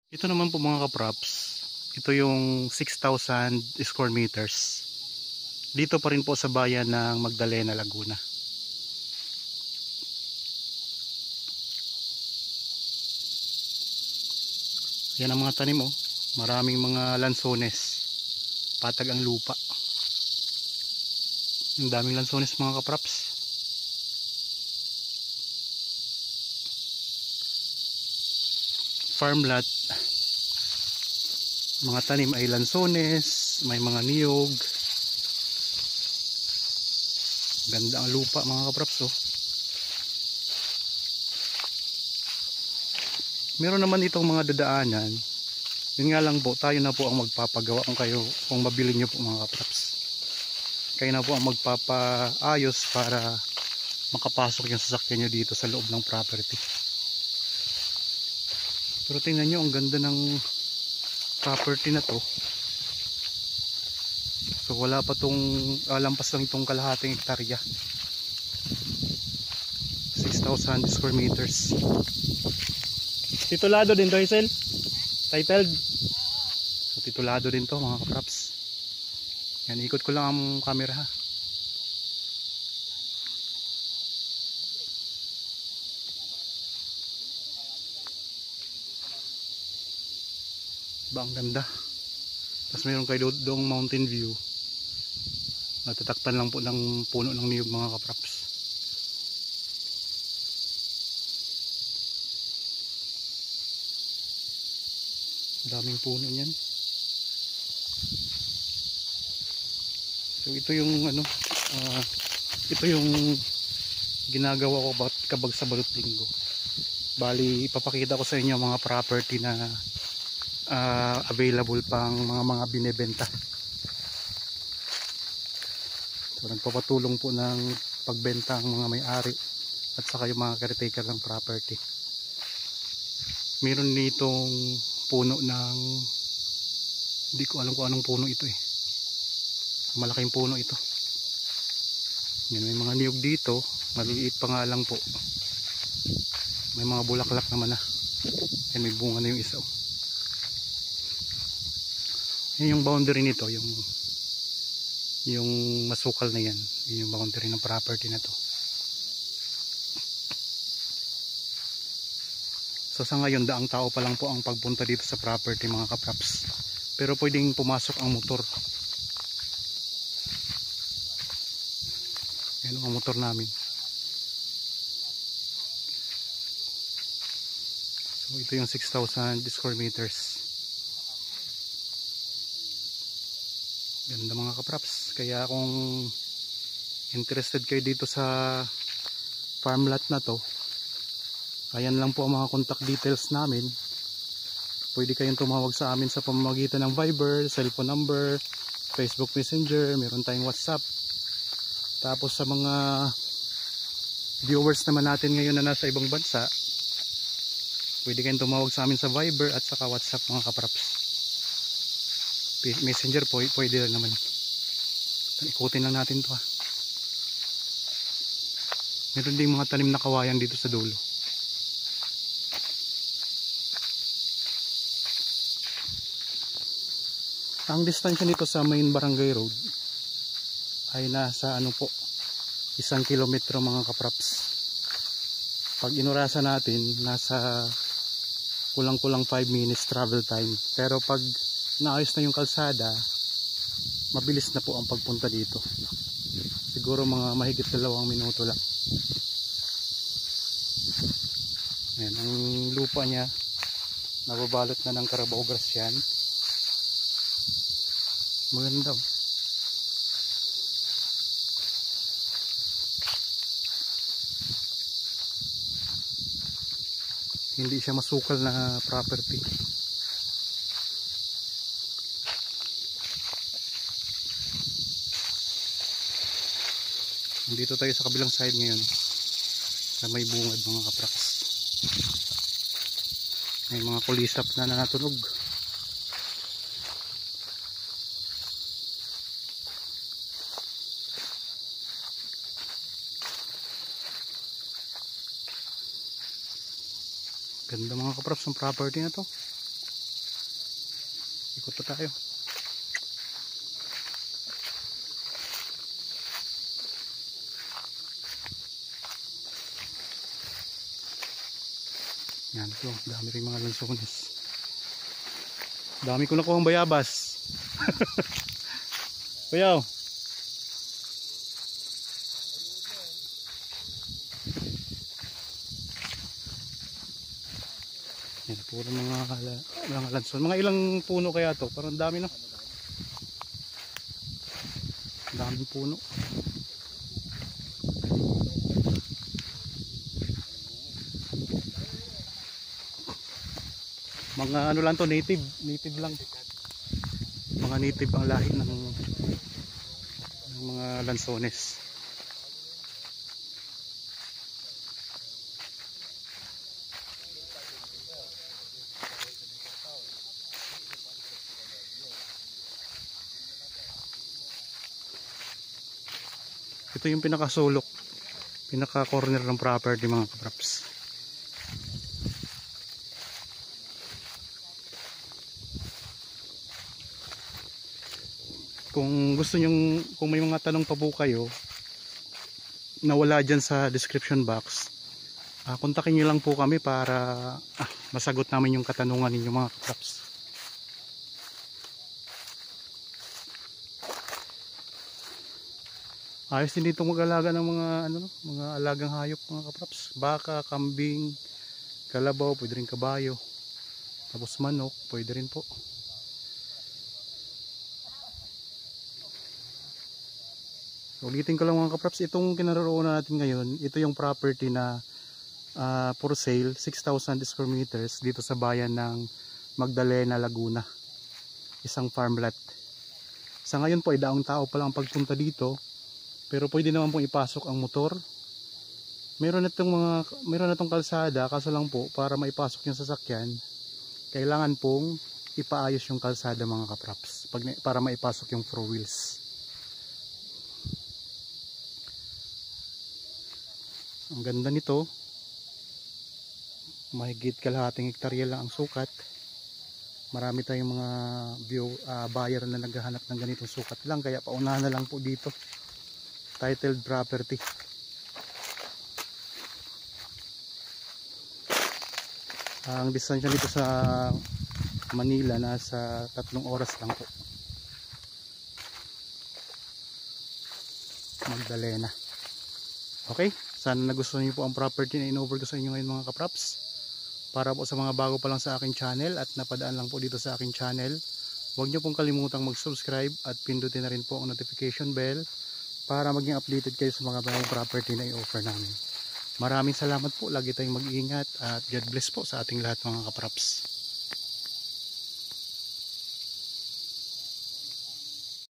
Ito naman po mga kaprops, ito yung 6,000 square meters. Dito pa rin po sa bayan ng Magdalena, Laguna. Yan ang mga tanim oh. Maraming mga lansones. Patag ang lupa. Ang daming lansones mga kaprops. Farm lot. Mga tanim ay lansones, may mga niyog. Ganda ang lupa mga kaprops oh. Meron naman itong mga dadaanan. Yun nga lang po, tayo na po ang magpapagawa kung mabili nyo po mga kaprops. Kayo na po ang magpapaayos para makapasok yung sasakyan nyo dito sa loob ng property. Pero tingnan nyo, ang ganda ng property na to. So wala pa tong lampas lang itong kalahating hektarya. 6,000 square meters. Titulado din to, Hazel? Titled? So titulado din to mga kaprops. Yan, ikot ko lang ang camera ha. Diba ang ganda? Tapos mayroon kayo doong mountain view. Natatakpan lang po ng puno ng niyog mga kaprops. Daming puno niyan. So ito yung ito yung ginagawa ko kabag sa Balot Linggo. Bali ipapakita ko sa inyo mga property na available pang mga binebenta. So nagpapatulong po ng pagbenta ang mga may-ari at saka yung mga caretaker ng property. Meron ditong puno ng, hindi ko alam kung anong puno ito eh. Malaking puno ito. Yan, may mga niyog dito, maliliit pa nga lang po. May mga bulaklak naman na. Yan, may bunga na yung isa. Yan yung boundary nito, yung masukal na yan. Yan yung boundary ng property na to. So sa ngayon, daang tao pa lang po ang pagpunta dito sa property mga kaprops. Pero pwedeng pumasok ang motor. Yan ang motor namin. So ito yung 6,000 square meters. Ganda mga kaprops. Kaya kung interested kayo dito sa farm lot na to, ayan lang po ang mga contact details namin. Pwede kayong tumawag sa amin sa pamamagitan ng Viber, cellphone number, Facebook Messenger, meron tayong WhatsApp. Tapos sa mga viewers naman natin ngayon na nasa ibang bansa, pwede kayong tumawag sa amin sa Viber at saka WhatsApp mga kaprops. Messenger po, pwede rin naman. Ikutin lang natin to ha. Meron ding mga tanim na kawayan dito sa dulo. Ang distansya nito sa main barangay road ay nasa 1 kilometro mga kaprops. Pag inurasa natin, nasa kulang-kulang 5 minutes travel time. Pero pag naayos na yung kalsada, mabilis na po ang pagpunta dito. Siguro mga mahigit 2 minuto lang. Ayan, ang lupa niya nababalot na ng Carabao grass yan. Maganda. Hindi siya masukal na property. Nandito tayo sa kabilang side ngayon. Sa may bungad mga kaprops. May mga kulisap na natunog. Ganda mga kaprops ng property na to. Ikot pa tayo. Yan po, dami rin mga lansones. Dami ko nakuha ang bayabas. Kuyaw. Yan, puro mga lanson. Mga ilang puno kaya to? Parang dami, no? Daming puno. Mga ano lang to, native lang. Mga native ang lahi ng mga lansones. Ito yung pinakasulok, pinaka corner ng property mga kapraps. Kung gusto nyong, kung may mga tanong pa po kayo na wala dyan sa description box, kontakin nyo lang po kami para masagot namin yung katanungan ninyo mga kapraps. Ayos din dito mag-alaga ng mga mga alagang hayop mga kapraps. Baka, kambing, kalabaw, pwede rin kabayo. Tapos manok, pwede rin po. Ulitin ko lang mga kapraps, itong kinaroroonan natin ngayon, ito yung property na for sale, 6,000 square meters dito sa bayan ng Magdalena, Laguna. Isang farm lot. Sa ngayon po ay daang tao pa lang pagpunta dito. Pero pwede naman pong ipasok ang motor. Meron na tong kalsada, kaso lang po para maipasok yung sasakyan, kailangan pong ipaayos yung kalsada mga kapraps para maipasok yung 4 wheels. Ang ganda nito. Mahigit kalahating hektarya lang ang sukat. Marami tayong mga buyer na naghahanap ng ganitong sukat lang, kaya paunahan na lang po dito. Titled property. Ang distansya nito sa Manila nasa 3 oras lang po. Magdalena. Okay, sana nagustuhan niyo po ang property na in-over ko sa inyo ngayon mga kapraps. Para po sa mga bago pa lang sa aking channel at napadaan lang po dito sa aking channel, huwag niyo pong kalimutang mag-subscribe at pindutin na rin po ang notification bell para maging updated kayo sa mga bagong property na i-offer namin. Maraming salamat po. Lagi tayong mag-iingat at God bless po sa ating lahat mga kapraps.